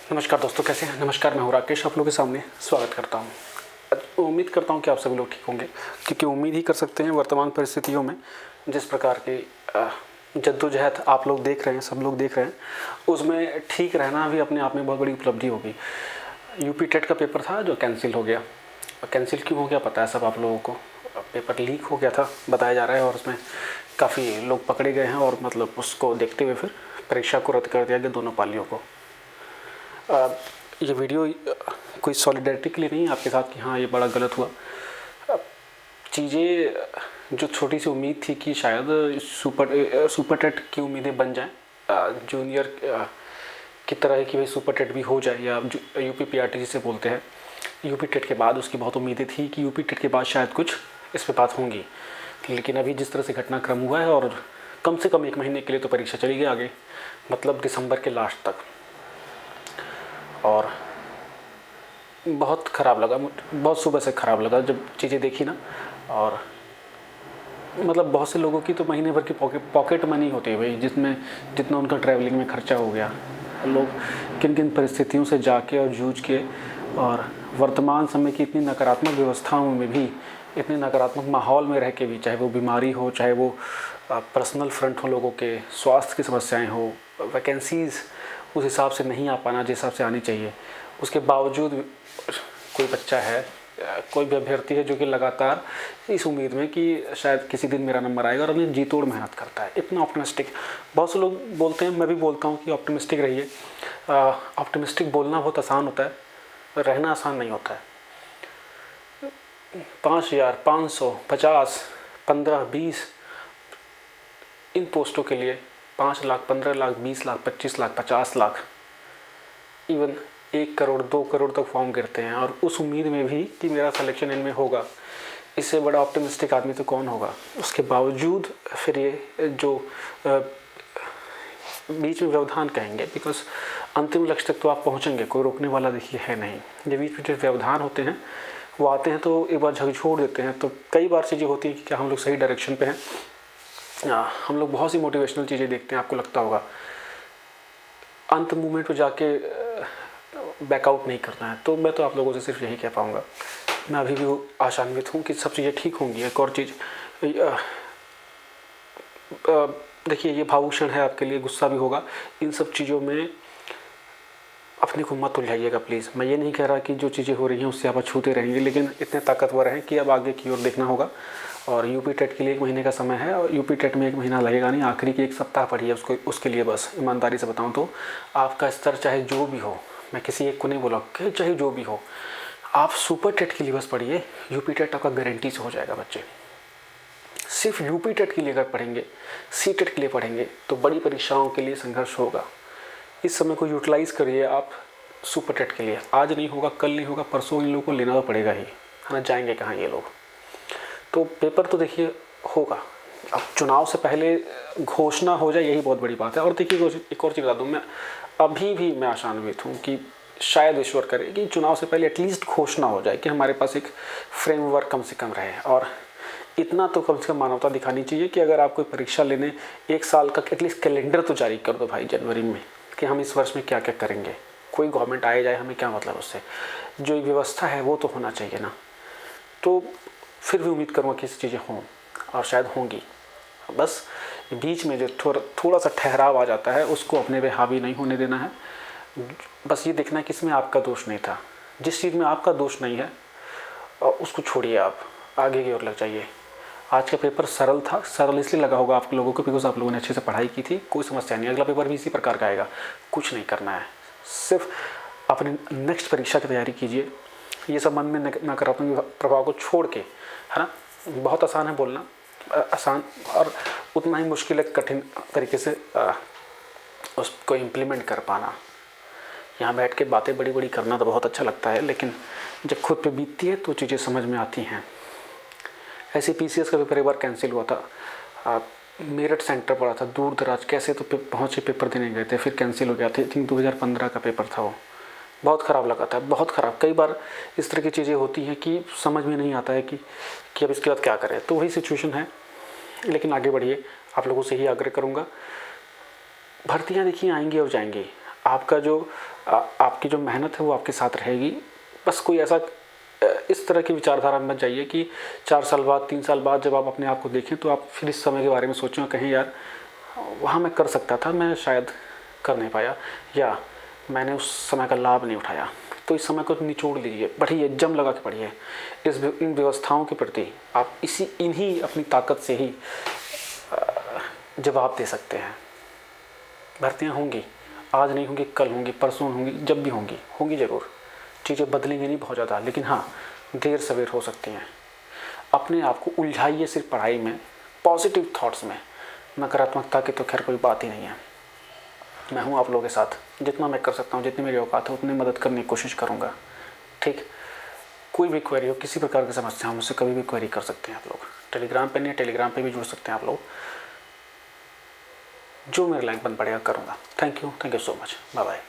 नमस्कार दोस्तों, कैसे हैं? नमस्कार, मैं हूँ राकेश, आप लोगों के सामने स्वागत करता हूँ। उम्मीद करता हूँ कि आप सभी लोग ठीक होंगे, क्योंकि उम्मीद ही कर सकते हैं वर्तमान परिस्थितियों में जिस प्रकार की जद्दोजहद आप लोग देख रहे हैं, सब लोग देख रहे हैं, उसमें ठीक रहना भी अपने आप में बहुत बड़ी उपलब्धि होगी। यूपी टेट का पेपर था जो कैंसिल हो गया। कैंसिल क्यों हो गया पता है सब आप लोगों को। पेपर लीक हो गया था बताया जा रहा है, और उसमें काफ़ी लोग पकड़े गए हैं, और मतलब उसको देखते हुए फिर परीक्षा को रद्द कर दिया गया दोनों पालियों को। ये वीडियो कोई सॉलिडेरिटी के लिए नहीं है आपके साथ कि हाँ ये बड़ा गलत हुआ। चीज़ें जो छोटी सी उम्मीद थी कि शायद सुपर टेट की उम्मीदें बन जाएं, जूनियर की तरह है कि भाई सुपर टेट भी हो जाए, या यूपी पीआरटी जिसे बोलते हैं। यूपी टेट के बाद उसकी बहुत उम्मीदें थी कि यूपी टेट के बाद शायद कुछ इस पर बात होंगी, लेकिन अभी जिस तरह से घटनाक्रम हुआ है, और कम से कम 1 महीने के लिए तो परीक्षा चली गई आगे, मतलब दिसंबर के लास्ट तक। और बहुत ख़राब लगा, बहुत सुबह से ख़राब लगा जब चीज़ें देखी ना। और मतलब बहुत से लोगों की तो महीने भर की पॉकेट मनी होती है भाई, जिसमें जितना उनका ट्रैवलिंग में खर्चा हो गया। लोग किन किन परिस्थितियों से जाके और जूझ के, और वर्तमान समय की इतनी नकारात्मक व्यवस्थाओं में भी, इतने नकारात्मक माहौल में रह के भी, चाहे वो बीमारी हो, चाहे वो पर्सनल फ्रंट हो, लोगों के स्वास्थ्य की समस्याएं हो, वैकेंसीज़ उस हिसाब से नहीं आ पाना जिस हिसाब से आनी चाहिए, उसके बावजूद कोई बच्चा है, कोई भी अभ्यर्थी है जो कि लगातार इस उम्मीद में कि शायद किसी दिन मेरा नंबर आएगा, और अपनी जी तोड़ मेहनत करता है, इतना ऑप्टिमिस्टिक। बहुत से लोग बोलते हैं, मैं भी बोलता हूँ कि ऑप्टिमिस्टिक रहिए। ऑप्टिमिस्टिक बोलना बहुत आसान होता है, रहना आसान नहीं होता है। 5,000, 500, 50, 15, 20 इन पोस्टों के लिए 5 लाख, 15 लाख, 20 लाख, 25 लाख, 50 लाख, इवन 1 करोड़, 2 करोड़ तक फॉर्म गिरते हैं, और उस उम्मीद में भी कि मेरा सिलेक्शन इनमें होगा। इससे बड़ा ऑप्टिमिस्टिक आदमी तो कौन होगा। उसके बावजूद फिर ये जो बीच में व्यवधान कहेंगे, बिकॉज अंतिम लक्ष्य तक तो आप पहुंचेंगे, कोई रोकने वाला देखिए है नहीं। ये बीच में जो व्यवधान होते हैं वो आते हैं तो एक बार झकझोर देते हैं। तो कई बार चीज़ें होती हैं कि क्या हम लोग सही डायरेक्शन पे हैं। हम लोग बहुत सी मोटिवेशनल चीज़ें देखते हैं, आपको लगता होगा अंत मूवमेंट पे जाके बैकआउट नहीं करना है। तो मैं तो आप लोगों से सिर्फ यही कह पाऊँगा, मैं अभी भी आशान्वित हूँ कि सब चीज़ें ठीक होंगी। एक और चीज़ देखिए, ये भावुक क्षण है आपके लिए, गुस्सा भी होगा। इन सब चीज़ों में अपने को मत उलझाइएगा प्लीज़। मैं ये नहीं कह रहा कि जो चीज़ें हो रही हैं उससे आप छूते रहेंगे, लेकिन इतने ताकतवर हैं कि अब आगे की ओर देखना होगा। और यूपी टेट के लिए 1 महीने का समय है, और यूपी टेट में 1 महीना लगेगा नहीं, आखिरी के 1 सप्ताह पढ़िए उसके लिए। बस ईमानदारी से बताऊँ तो आपका स्तर चाहे जो भी हो, मैं किसी एक को नहीं बोला, चाहे जो भी हो, आप सुपर टेट के लिए बस पढ़िए। यूपी टेट आपका गारंटी से हो जाएगा बच्चे। सिर्फ यूपी टेट के लिए अगर पढ़ेंगे, सी टेट के लिए पढ़ेंगे, तो बड़ी परीक्षाओं के लिए संघर्ष होगा। इस समय को यूटिलाइज़ करिए आप सुपर टेट के लिए। आज नहीं होगा, कल नहीं होगा, परसों इन लोगों को लेना तो पड़ेगा ही, है ना। जाएंगे कहाँ ये लोग। तो पेपर तो देखिए होगा। अब चुनाव से पहले घोषणा हो जाए, यही बहुत बड़ी बात है। और देखिए एक और चीज़ बता दूँ, मैं अभी भी मैं आशान्वित हूँ कि शायद ईश्वर करे कि चुनाव से पहले एटलीस्ट घोषणा हो जाए, कि हमारे पास एक फ्रेमवर्क कम से कम रहे। और इतना तो कम से कम मानवता दिखानी चाहिए कि अगर आप कोई परीक्षा लेने 1 साल का एटलीस्ट कैलेंडर तो जारी कर दो भाई जनवरी में, कि हम इस वर्ष में क्या क्या करेंगे। कोई गवर्नमेंट आए जाए, हमें क्या मतलब उससे, जो व्यवस्था है वो तो होना चाहिए ना। तो फिर भी उम्मीद करूँगा कि चीज़ें हों, और शायद होंगी। बस बीच में जो थोड़ा सा ठहराव आ जाता है, उसको अपने पे हावी नहीं होने देना है। बस ये देखना है कि इसमें आपका दोष नहीं था। जिस चीज़ में आपका दोष नहीं है उसको छोड़िए, आप आगे की ओर लग जाइए। आज का पेपर सरल था, सरल इसलिए लगा होगा आप लोगों को बिकॉज आप लोगों ने अच्छे से पढ़ाई की थी, कोई समस्या नहीं। अगला पेपर भी इसी प्रकार का आएगा, कुछ नहीं करना है, सिर्फ अपनी नेक्स्ट परीक्षा की तैयारी कीजिए। ये सब मन में नकारात्मक प्रभाव को छोड़ के, है ना। बहुत आसान है बोलना, आसान, और उतना ही मुश्किल है कठिन तरीके से उसको इम्प्लीमेंट कर पाना। यहाँ बैठ के बातें बड़ी बड़ी करना तो बहुत अच्छा लगता है, लेकिन जब खुद पे बीतती है तो चीज़ें समझ में आती हैं। ऐसे पीसीएस का पेपर एक बार कैंसिल हुआ था, मेरठ सेंटर पड़ा था, दूर दराज कैसे तो पहुँचे, पेपर देने गए थे, फिर कैंसिल हो गया था। आई थिंक 2015 का पेपर था वो। बहुत ख़राब लगा था, बहुत ख़राब। कई बार इस तरह की चीज़ें होती हैं कि समझ में नहीं आता है कि अब इसके बाद क्या करें। तो वही सिचुएशन है, लेकिन आगे बढ़िए। आप लोगों से ही आग्रह करूँगा, भर्तियाँ देखिए आएंगी और जाएंगी। आपका जो आपकी जो मेहनत है वो आपके साथ रहेगी। बस कोई ऐसा इस तरह की विचारधारा में मत जाइए कि 4 साल बाद 3 साल बाद जब आप अपने आप को देखें तो आप फिर इस समय के बारे में सोचें, कहें यार वहाँ मैं कर सकता था, मैं शायद कर नहीं पाया, या मैंने उस समय का लाभ नहीं उठाया। तो इस समय को निचोड़ लीजिए, पढ़िए, जम लगा के पढ़िए। इन व्यवस्थाओं के प्रति आप इन्हीं अपनी ताकत से ही जवाब दे सकते हैं। भर्तियाँ होंगी, आज नहीं होंगी, कल होंगी, परसों होंगी, जब भी होंगी ज़रूर। चीज़ें बदलेंगी नहीं बहुत ज़्यादा, लेकिन हाँ देर सवेर हो सकती हैं। अपने आप को उलझाइए सिर्फ पढ़ाई में, पॉजिटिव थॉट्स में। नकारात्मकता की तो खैर कोई बात ही नहीं है। मैं हूँ आप लोगों के साथ, जितना मैं कर सकता हूँ, जितनी मेरी औकात है उतनी मदद करने की कोशिश करूँगा। ठीक, कोई भी क्वेरी हो, किसी प्रकार की समस्या हो, मुझसे कभी भी क्वेरी कर सकते हैं आप लोग। टेलीग्राम पे नहीं, टेलीग्राम पे भी जुड़ सकते हैं आप लोग। जो मेरे लायक बन पड़ेगा करूँगा। Thank you so much, bye bye.